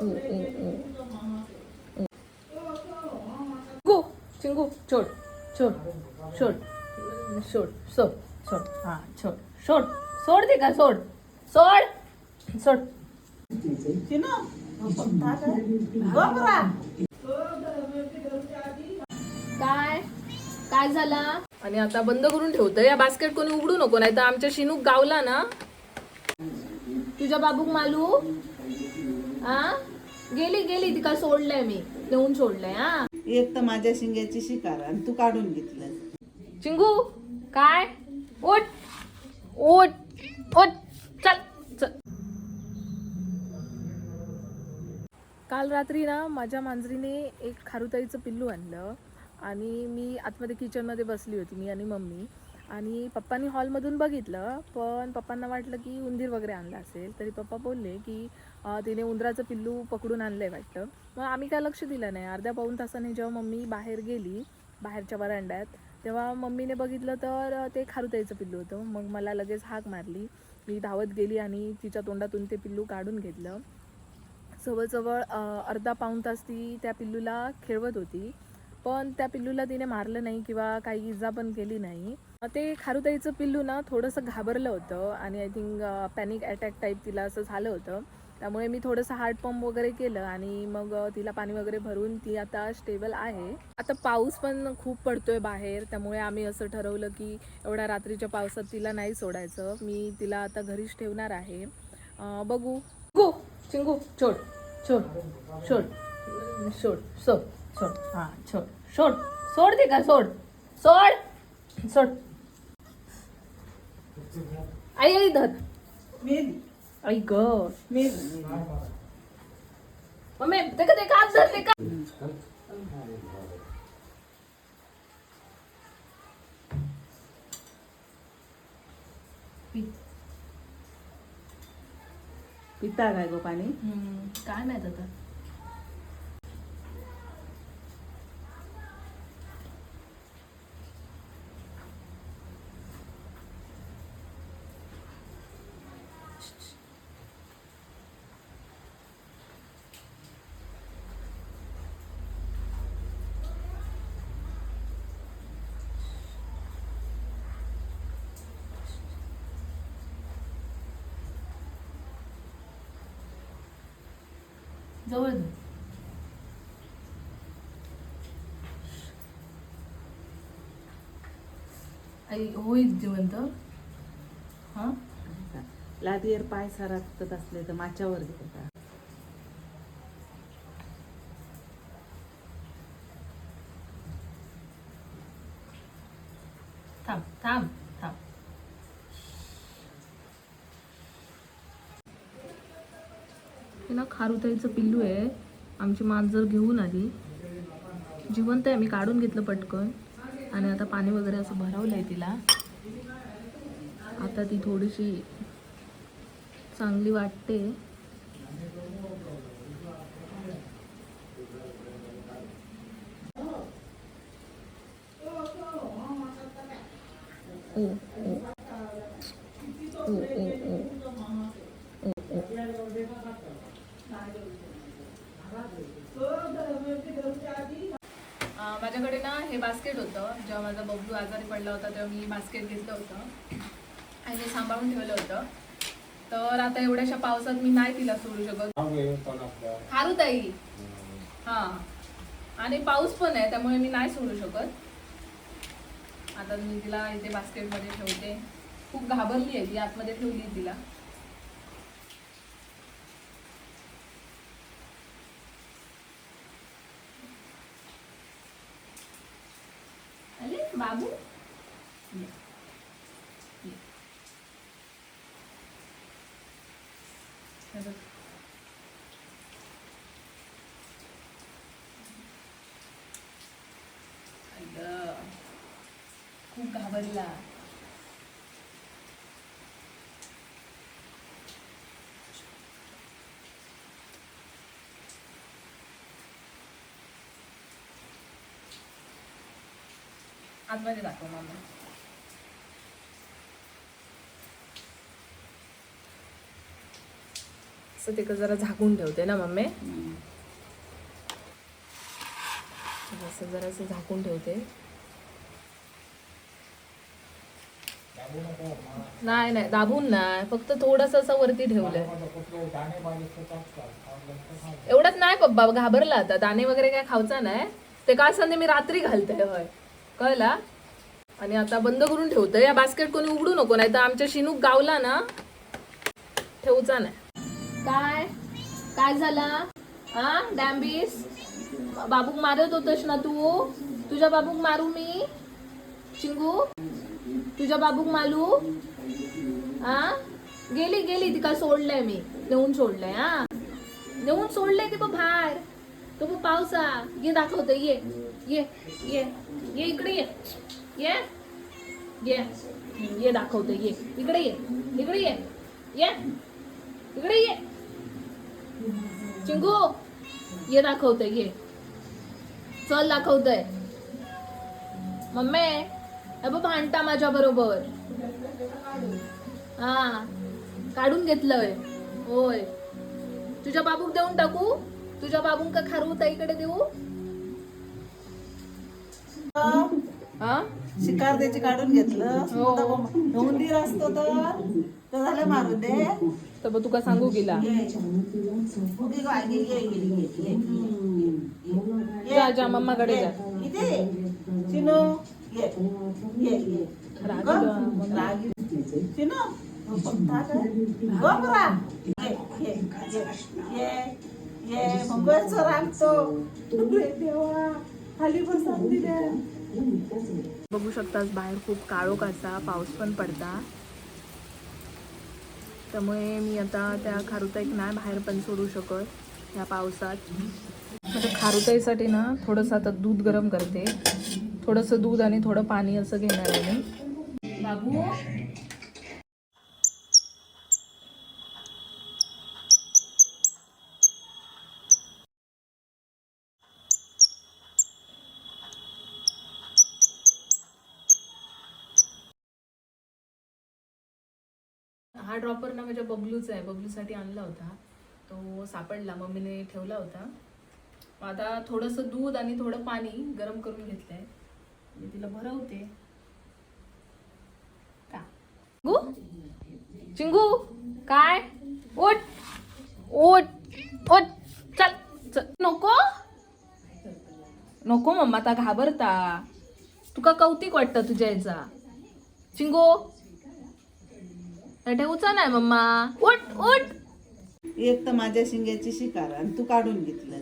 चिंगू चिंगू छोड़ छोड़ छोड़ छोड़ छोड़ छोड़ हाँ छोड़ छोड़ छोड़ दे का छोड़ छोड़ छोड़ काय काय झाला. आणि आता बंद करून ठेवतं या बास्केट. कोणी उघडू नको, नाही तर आमच्या शिनूक गावला ना. तुझ्या बाबूक मालू आ गेली गेली तिका सोडलंय मी, नेऊन सोडलंय. हा एक तर माझ्या शिंग्याची शिकार आणि तू काढून घेतलं. चिंगू काय उठ उठ उठ चल चल. काल रात्री ना माझ्या मांजरीने एक खारुताईचं पिल्लू आणलं आणि मी आतमध्ये किचनमध्ये बसली होती, मी आणि मम्मी. आणि पप्पांनी हॉलमधून बघितलं, पण पप्पांना वाटलं की उंदीर वगैरे आणला असेल. तरी पप्पा बोलले की तिने उंदराचं पिल्लू पकडून आणलं आहे वाटतं. मग आम्ही काय लक्ष दिलं नाही. अर्ध्या पाऊण तासाने जेव्हा मम्मी बाहेर गेली बाहेरच्या वरांड्यात, तेव्हा मम्मीने बघितलं तर ते खारुताईचं पिल्लू होतं. मग मला लगेच हाक मारली. मी धावत गेली आणि तिच्या तोंडातून ते पिल्लू काढून घेतलं. जवळजवळ अर्धा पाऊण तास ती त्या पिल्लूला खेळवत होती, पण त्या पिल्लूला तिने मारलं नाही किंवा काही इजा पण केली नाही. ते खारुताईचं पिल्लू ना थोडंसं घाबरलं होतं आणि I think panic attack type तिला असं झालं होतं. त्यामुळे मी थोडंसं हार्ट पंप वगैरे केलं आणि मग तिला पाणी वगैरे भरून ती आता स्टेबल आहे. आता पाऊस पण खूप पडतोय बाहेर, त्यामुळे आम्ही असं ठरवलं की एवढ्या रात्रीच्या पावसात तिला नाही सोडायचं. मी तिला आता घरीच ठेवणार आहे. बघू. चिंगू चिंगू छोड़ छोड़ छोड़ छोड़ छोड़ छोड़ हाँ छोड़ छोड़ छोड़ दे का छोड़ छोड़ छोड़. आई आई धर आई ग मम्मी ते का धरले का. पिता काय गो पाणी. काय माहित आता. जवळ आई होईल जिवंत. हा लादीवर पाय सारखत असले तर माच्यावर घेतात. थांब थांब थांब. हे ना खारुताईचं पिल्लू आहे. आमची मांजर घेऊन आली, जिवंत आहे. मी काढून घेतलं पटकन आणि आता पाणी वगैरे असं भरवलं आहे तिला. आता ती थोडीशी चांगली वाटते. ओ ओ ओ ओ ओ माझ्याकडे ना हे बास्केट होतं. जेव्हा माझा बबलू आजारी पडला होता तेव्हा मी बास्केट घेतलं होतं आणि ते सांभाळून ठेवलं होतं. तर आता एवढ्याशा पावसात मी नाही तिला सोडू शकत. खारुताई हा आणि पाऊस पण आहे त्यामुळे मी नाही सोडू शकत. आता मी तिला इथे बास्केटमध्ये ठेवते. खूप घाबरली आहे ती, आतमध्ये ठेवली तिला. अरे बाबू खूप घाबरला. आतमध्ये दाखव मामा. असं ते जरा झाकून ठेवते ना मम्मी. असं जरासं झाकून ठेवते. नाही नाही दाबून नाही, फक्त थोडस असं वरती ठेवलंय. एवढंच नाही पप्पा, घाबरला आता. दाणे वगैरे काय खावचा नाही ते. काय सांगते मी रात्री घालते होय, कळला. आणि आता बंद करून ठेवतोय. या बास्केट कोणी उघडू नको, नाही तर आमच्या शिनूक गावला ना ठेवचा नाही. काय काय झाला हा डॅम्बिस? बाबूक मारत होतस ना तू? तुझ्या बाबूक मारू मी? चिंगू तुझ्या बाबूक मालू? हा गेली गेली ती का? सोडलंय मी, नेऊन सोडलंय. हा नेऊन सोडलंय ते बाहेर. तो पावसा ये दाखवतोय. ये ये ये ये इकडे ये ये ये ये दाखवतोय. ये इकडे ये इकडे ये ये इकडे ये चिंगू ये दाखवतोय. ये चल दाखवतोय. मम्मी अब भांडता माझ्या बरोबर. हा काढून घेतलंय होय. तुझ्या बाबूक देऊन टाकू? तुझ्या बाबूक का खारू ताईकडे देऊ? हा शिकार त्याची काढून घेतलं. हो. उंदीर असतो तर झालं मारून दे. तर मग तुका सांगू गेला जा जा मम्माकडे जा. इथे चिनू ये ये ये रागी चिनू गोबरा ये ये ये ये मंगळच रांगतो. देवा खाली बसून दिल्या. बघू शकतास बाहेर खूप काळोख असा, पाऊस पण पडता. त्यामुळे मी आता त्या खारुताईक नाही बाहेर पण सोडू शकत या पावसात. म्हणजे खारुताईसाठी ना थोडंसं आता दूध गरम करते. थोडंसं दूध आणि थोडं पाणी असं घेणार आहे मी. बाबू हा ड्रॉपर ना माझ्या बबलूचा आहे. बबलूसाठी आणला होता, तो सापडला, मम्मीने ठेवला होता. आता थोडंसं दूध आणि थोडं पाणी गरम करून घेतलंय. मी तिला भरवते. का गु चिंगू काय? ओट ओट ओट चल चल. नको नको मम्मा, आता घाबरता. तुका कौतिक वाटतं तुझ्या याचा. चिंगू ठेवचा नाही मम्मा. उठ उठ. एक तर माझ्या शिंग्याची शिकार आणि तू काढून घेतलं.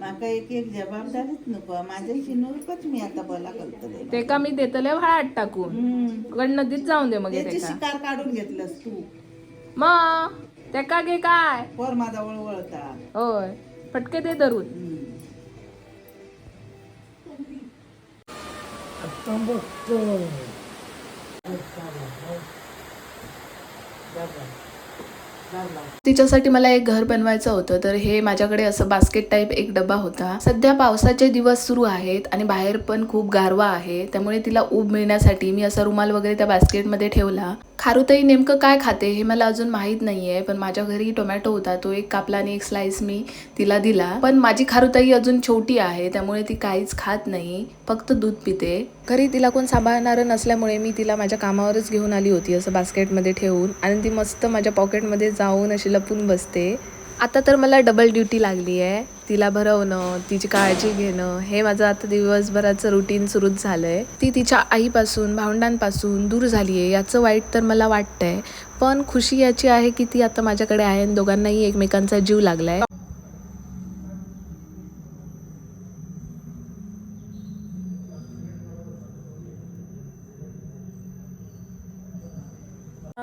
माका एक एक जबाबदारीच नको. माझ्या शिनूरच मी आता बोला करतो. ते का मी देतले भाळात टाकून गड नदीत जाऊन दे. मग त्याची शिकार काढून घेतलंस तू. मग ते का गे काय पोर माझा वळवळता. होय फटके दे धरून. तिच्यासाठी मला एक घर बनवायचं होतं, तर हे माझ्याकडे असं बास्केट टाईप एक डबा होता. सध्या पावसाचे दिवस सुरू आहेत आणि बाहेर पण खूप गारवा आहे, त्यामुळे तिला ऊब मिळण्यासाठी मी असा रुमाल वगैरे त्या बास्केटमध्ये ठेवला. खारुताई नेमकं काय खाते हे मला अजून माहीत नाहीये, पण माझ्या घरी टोमॅटो होता, तो एक कापला आणि एक स्लाइस मी तिला दिला. पण माझी खारुताई अजून छोटी आहे, त्यामुळे ती काहीच खात नाही, फक्त दूध पिते. घरी तिला कोण सांभाळणारं नसल्यामुळे मी तिला माझ्या कामावरच घेऊन आली होती असं बास्केटमध्ये ठेवून, आणि ती मस्त माझ्या पॉकेटमध्ये जाऊन अशी लपून बसते. आता तर मला डबल ड्युटी लागली आहे. तिला भरवणं, तिची काळजी घेणं, हे माझं आता दिवसभराचं रुटीन सुरूच झालंय. ती तिच्या आईपासून, भावंडांपासून दूर झाली आहे याचं वाईट तर मला वाटतंय, पण खुशी याची आहे की ती आता माझ्याकडे आहे आणि दोघांनाही एकमेकांचा जीव लागलाय.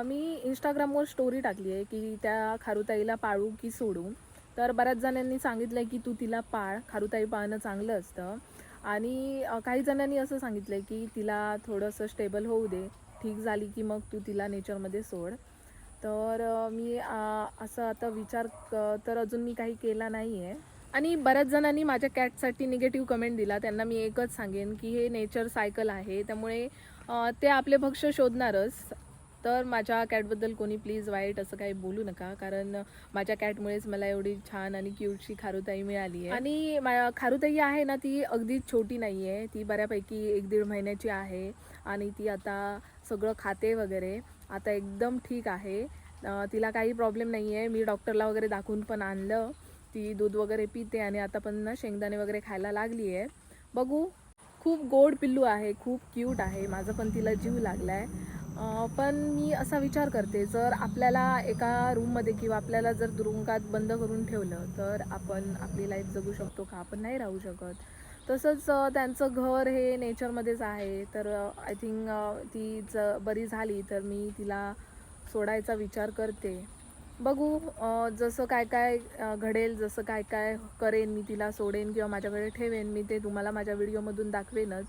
मी इंस्टाग्रामवर स्टोरी टाकली आहे की त्या खारुताईला पाळू की सोडू. तर बऱ्याच जणांनी सांगितलं आहे की तू तिला पाळ, खारुताई पाळणं चांगलं असतं. आणि काही जणांनी असं सांगितलं आहे की तिला थोडंसं स्टेबल होऊ दे, ठीक झाली की मग तू तिला नेचरमध्ये सोड. तर मी असं आता विचार तर अजून मी काही केला नाही आहे. आणि बऱ्याच जणांनी माझ्या कॅटसाठी निगेटिव्ह कमेंट दिला. त्यांना मी एकच सांगेन की हे नेचर सायकल आहे, त्यामुळे ते आपले भक्ष्य शोधणारच. तर माझ्या कॅटबद्दल कोणी प्लीज वाईट असं काही बोलू नका, कारण माझ्या कॅटमुळेच मला एवढी छान आणि क्यूटशी खारुताई मिळाली आहे. आणि खारुताई आहे ना, ती अगदी छोटी नाही आहे, ती बऱ्यापैकी 1-1.5 महिन्याची आहे आणि ती आता सगळं खाते वगैरे, आता एकदम ठीक आहे. तिला काही प्रॉब्लेम नाही आहे. मी डॉक्टरला वगैरे दाखवून पण आणलं. ती दूध वगैरे पिते आणि आता पण ना शेंगदाणे वगैरे खायला लागली आहे. बघू. खूप गोड पिल्लू आहे, खूप क्यूट आहे. माझं पण तिला जीव लागला आहे. पण मी असा विचार करते, जर आपल्याला एका रूममध्ये किंवा आपल्याला जर तुरुंगात बंद करून ठेवलं तर आपण आपली लाईफ जगू शकतो का? आपण नाही राहू शकत. तसंच त्यांचं घर हे नेचरमध्येच आहे, तर आय थिंक ती बरी झाली तर मी तिला सोडायचा विचार करते. बघू जसं काय काय घडेल, जसं काय काय करेन, मी तिला सोडेन किंवा माझ्याकडे ठेवेन, मी ते तुम्हाला माझ्या व्हिडिओमधून दाखवेनच.